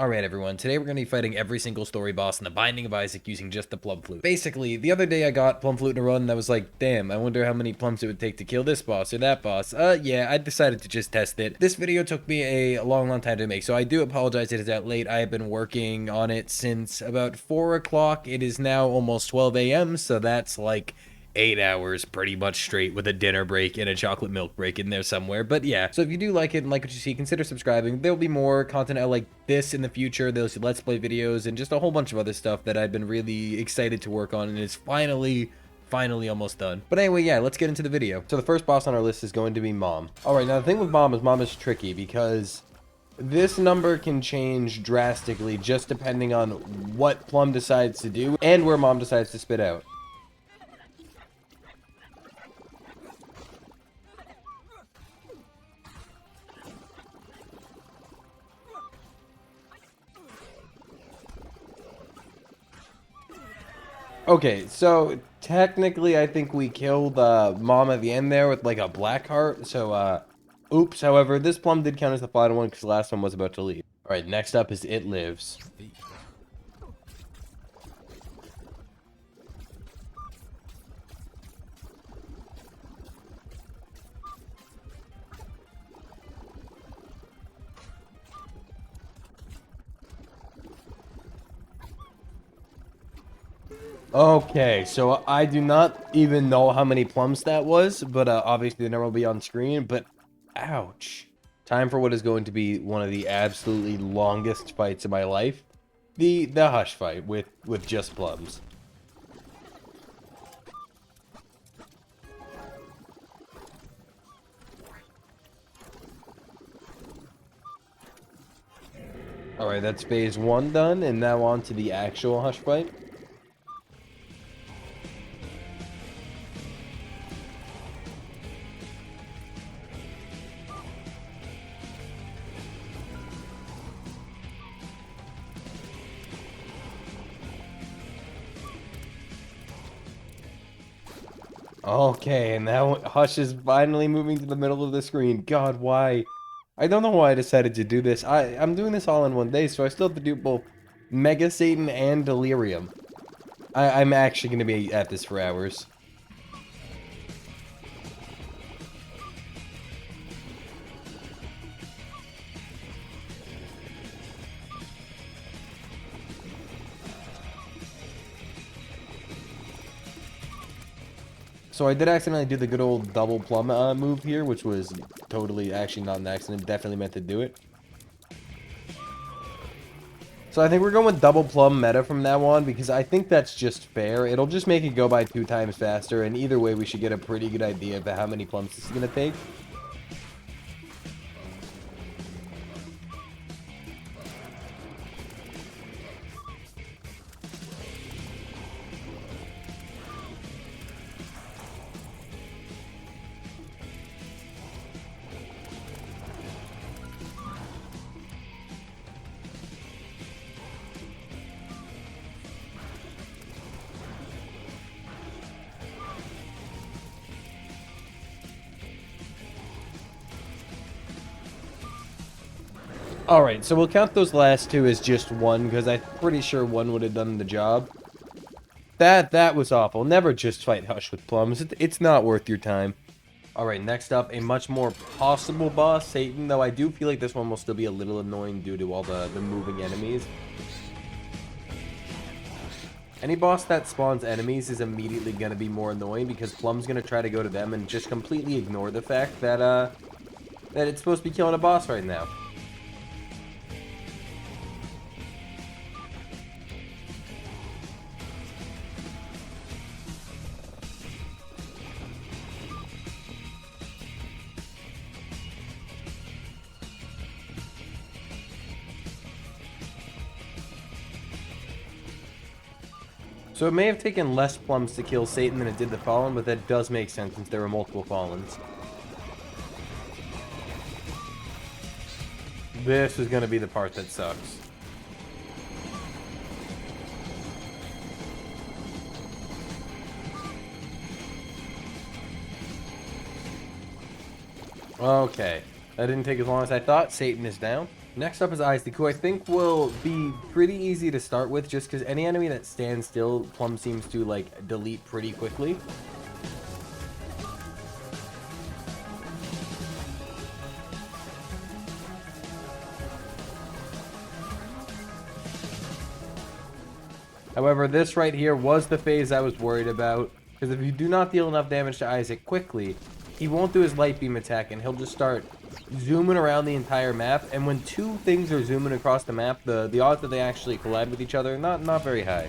Alright everyone, today we're going to be fighting every single story boss in the Binding of Isaac using just the plum flute. Basically, the other day I got plum flute in a run and I was like, damn, I wonder how many plums it would take to kill this boss or that boss. Yeah, I decided to just test it. This video took me a long time to make, so I do apologize it is out late. I have been working on it since about 4 o'clock. It is now almost 12 a.m., so that's like 8 hours pretty much straight with a dinner break and a chocolate milk break in there somewhere. But yeah, so if you do like it and like what you see, consider subscribing. There'll be more content out like this in the future. There's let's play videos and just a whole bunch of other stuff that I've been really excited to work on, and it's finally almost done. But anyway, yeah, let's get into the video. So the first boss on our list is going to be Mom. All right, now the thing with Mom is tricky because this number can change drastically just depending on what Plum decides to do and where Mom decides to spit out. Okay, so technically I think we killed Mom at the end there with like a black heart, so oops. However, this plum did count as the final one because the last one was about to leave. Alright, next up is It Lives. Okay, so I do not even know how many plums that was, but obviously the number will be on screen, but ouch. Time for what is going to be one of the absolutely longest fights of my life. The Hush fight with just plums. Alright, that's phase 1 done, and now on to the actual Hush fight. Okay, and now Hush is finally moving to the middle of the screen. God, why? I don't know why I decided to do this. I'm doing this all in one day, so I still have to do both Mega Satan and Delirium. I'm actually going to be at this for hours. So I did accidentally do the good old double plum move here, which was totally actually not an accident, definitely meant to do it. So I think we're going with double plum meta from now on because I think that's just fair. It'll just make it go by 2 times faster, and either way we should get a pretty good idea of how many plums this is going to take. Alright, so we'll count those last 2 as just 1, because I'm pretty sure 1 would have done the job. That was awful. Never just fight Hush with plums. It's not worth your time. Alright, next up, a much more possible boss, Satan, though I do feel like this one will still be a little annoying due to all the moving enemies. Any boss that spawns enemies is immediately going to be more annoying because Plum's going to try to go to them and just completely ignore the fact that, that it's supposed to be killing a boss right now. So it may have taken less plums to kill Satan than it did the Fallen, but that does make sense since there were multiple Fallens. This is going to be the part that sucks. Okay. That didn't take as long as I thought. Satan is down. Next up is Isaac, who I think will be pretty easy to start with just because any enemy that stands still, Plum seems to, like, delete pretty quickly. However, this right here was the phase I was worried about, because if you do not deal enough damage to Isaac quickly, he won't do his light beam attack, and he'll just start zooming around the entire map. And when two things are zooming across the map, the odds that they actually collide with each other, not very high.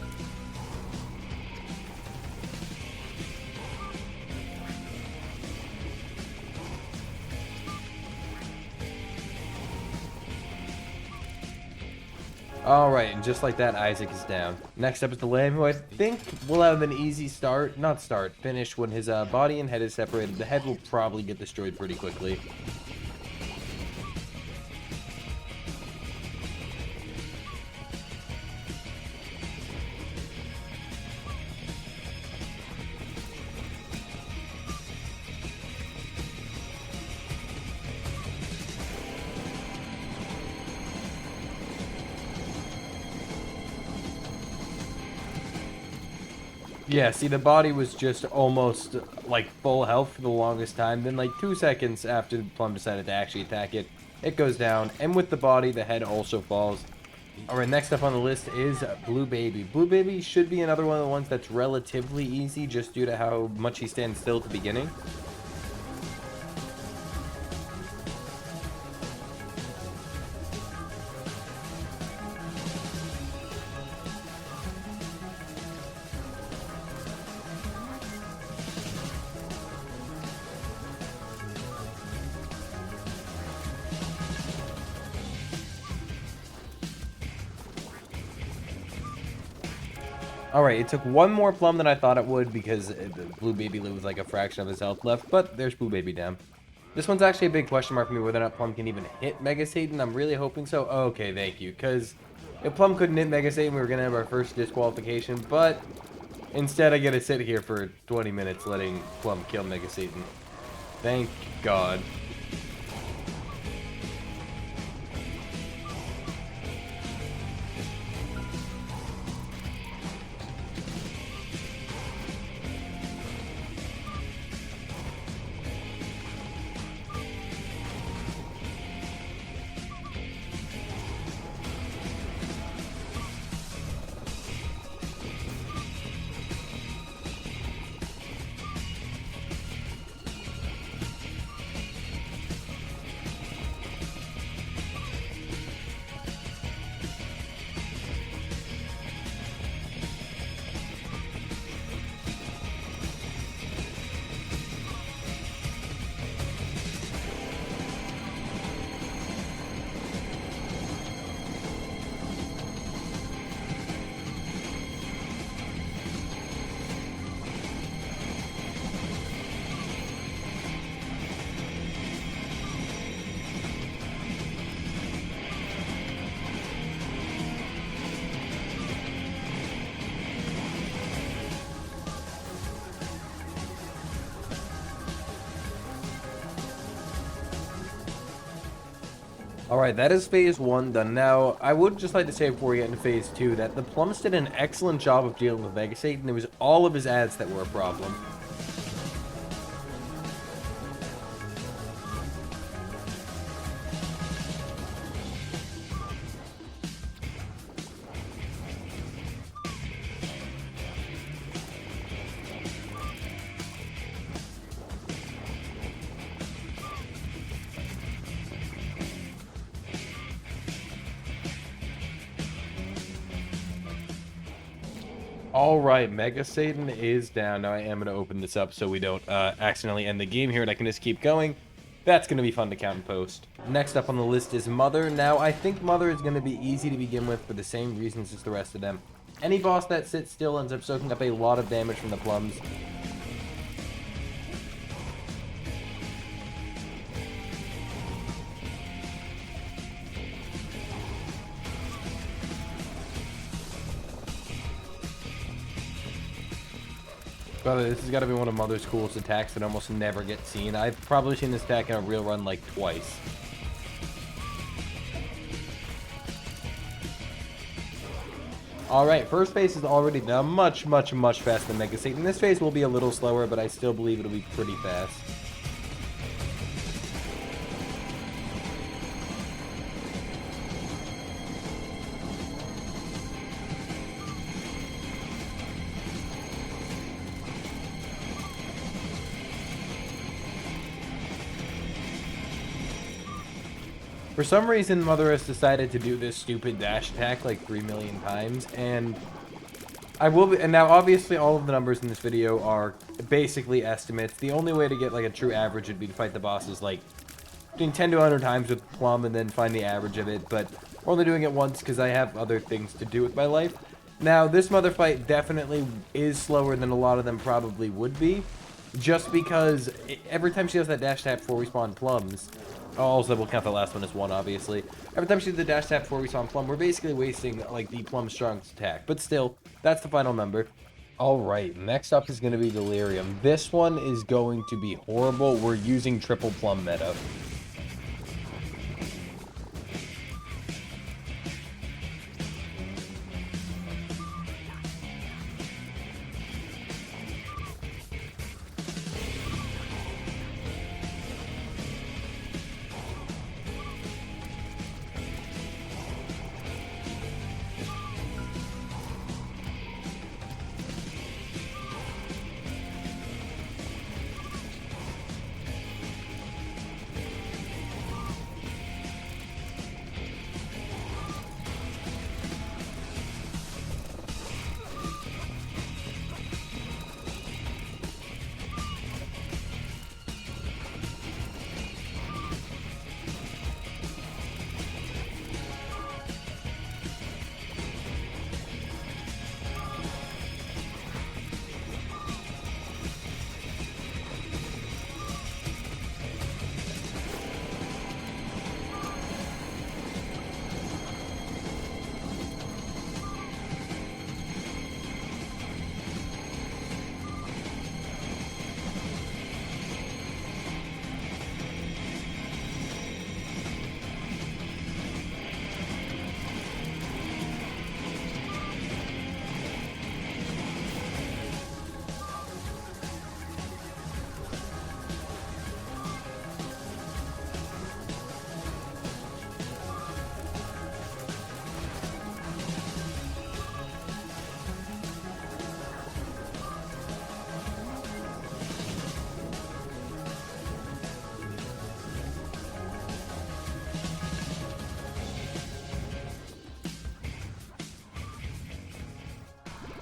Alright, and just like that, Isaac is down. Next up is the Lamb, who I think will have an easy finish when his body and head is separated. The head will probably get destroyed pretty quickly. Yeah, see, the body was just almost, like, full health for the longest time. Then, like, 2 seconds after Plum decided to actually attack it, it goes down. And with the body, the head also falls. Alright, next up on the list is Blue Baby. Blue Baby should be another one of the ones that's relatively easy, just due to how much he stands still at the beginning. Alright, it took one more Plum than I thought it would because the Blue Baby lived with like a fraction of his health left, but there's Blue Baby down. This one's actually a big question mark for me whether or not Plum can even hit Mega Satan. I'm really hoping so. Okay, thank you, because if Plum couldn't hit Mega Satan, we were going to have our first disqualification, but instead I get to sit here for 20 minutes letting Plum kill Mega Satan. Thank God. Alright, that is phase 1 done. Now, I would just like to say before we get into phase 2 that the Plums did an excellent job of dealing with Mega Satan. It was all of his ads that were a problem. Alright, Mega Satan is down. Now I am going to open this up so we don't accidentally end the game here and I can just keep going. That's going to be fun to count and post. Next up on the list is Mother. Now, I think Mother is going to be easy to begin with for the same reasons as the rest of them. Any boss that sits still ends up soaking up a lot of damage from the Plums. By the way, this has got to be one of Mother's coolest attacks that almost never gets seen. I've probably seen this attack in a real run like twice. Alright, first phase is already done much, much, much faster than Mega Satan. This phase will be a little slower, but I still believe it'll be pretty fast. For some reason, Mother has decided to do this stupid dash attack like 3 million times, and and now obviously all of the numbers in this video are basically estimates. The only way to get like a true average would be to fight the bosses like between 10 to 100 times with Plum and then find the average of it, but we're only doing it once because I have other things to do with my life. Now, this Mother fight definitely is slower than a lot of them probably would be, just because every time she does that dash tap before we spawn Plums, also we'll count the last one as one, obviously. Every time she does the dash tap before we spawn Plum, we're basically wasting, like, the Plum's strongest attack. But still, that's the final number. Alright, next up is going to be Delirium. This one is going to be horrible. We're using triple Plum meta.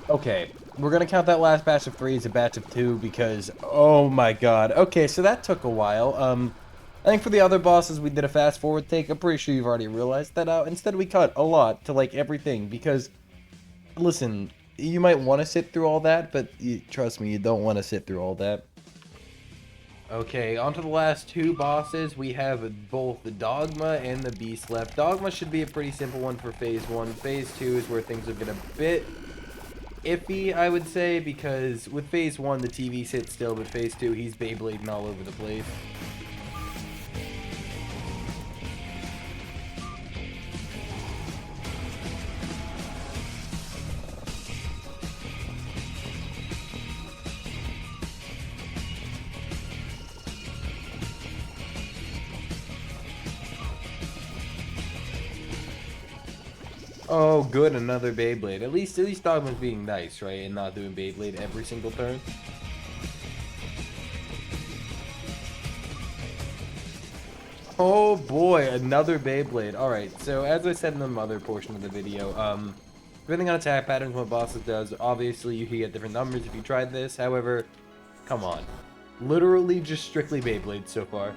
Okay, we're gonna count that last batch of 3 as a batch of 2 because, oh my god. Okay, so that took a while. I think for the other bosses we did a fast forward take. I'm pretty sure you've already realized that. Instead we cut a lot to like everything because, listen, you might want to sit through all that, but trust me, you don't want to sit through all that. Okay, on to the last 2 bosses. We have both the Dogma and the Beast left. Dogma should be a pretty simple one for Phase 1. Phase 2 is where things have been a bit iffy, I would say, because with Phase 1, the TV sits still, but Phase 2, he's Beyblading all over the place. Oh, good, another Beyblade. At least Dogma's being nice, right, and not doing Beyblade every single turn. Oh boy, another Beyblade. Alright, so as I said in the mother portion of the video, depending on attack patterns, what bosses does, obviously you can get different numbers if you tried this. However, come on. Literally just strictly Beyblade so far.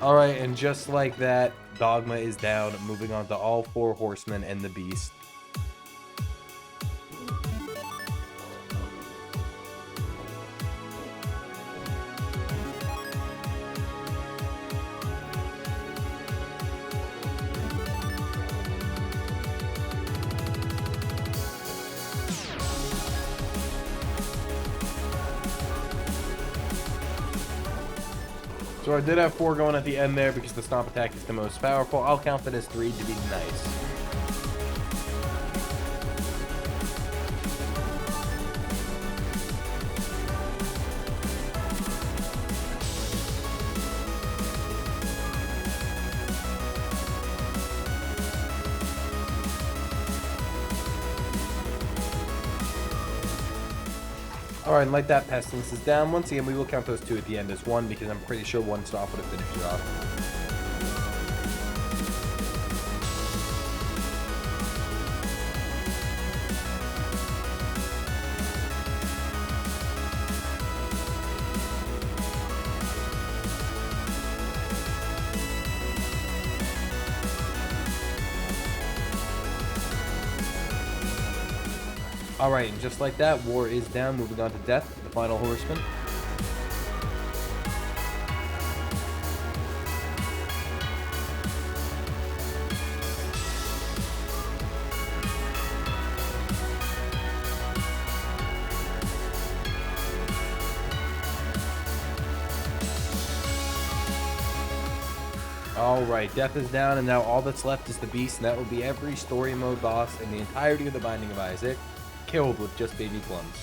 Alright, and just like that, Dogma is down, moving on to all 4 Horsemen and the Beast. So I did have 4 going at the end there because the stomp attack is the most powerful. I'll count that as 3 to be nice. Alright, and like that, Pestilence is down. Once again, we will count those 2 at the end as 1 because I'm pretty sure 1 stop would have finished it off. Alright, and just like that, war is down. Moving on to Death, the final Horseman. Alright, Death is down, and now all that's left is the Beast, and that will be every story mode boss in the entirety of the Binding of Isaac, killed with just baby plums.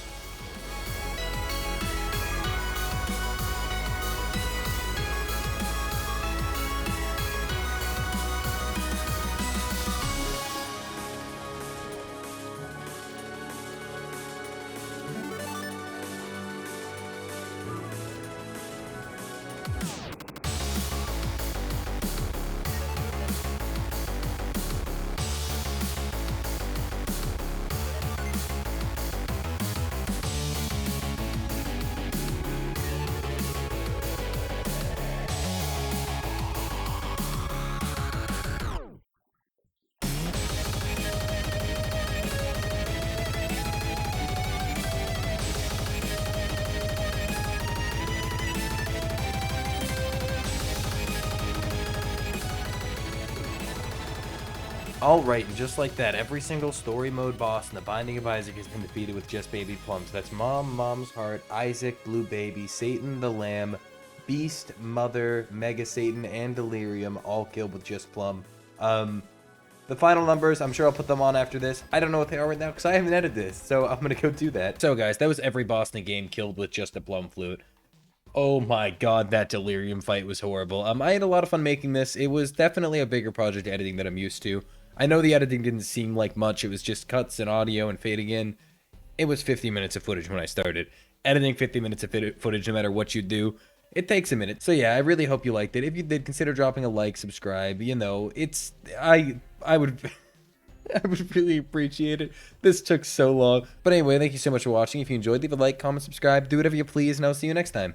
Alright, and just like that, every single story mode boss in the Binding of Isaac has been defeated with just baby plums. That's Mom, Mom's Heart, Isaac, Blue Baby, Satan the Lamb, Beast, Mother, Mega Satan, and Delirium, all killed with just plum. The final numbers, I'm sure I'll put them on after this. I don't know what they are right now because I haven't edited this, so I'm gonna go do that. So guys, that was every boss in the game killed with just a plum flute. Oh my god, that Delirium fight was horrible. I had a lot of fun making this. It was definitely a bigger project editing than I'm used to. I know the editing didn't seem like much. It was just cuts and audio and fading in. It was 50 minutes of footage when I started. Editing 50 minutes of footage, no matter what you do, it takes a minute. So yeah, I really hope you liked it. If you did, consider dropping a like, subscribe. You know, I would I would really appreciate it. This took so long. But anyway, thank you so much for watching. If you enjoyed, leave a like, comment, subscribe, do whatever you please, and I'll see you next time.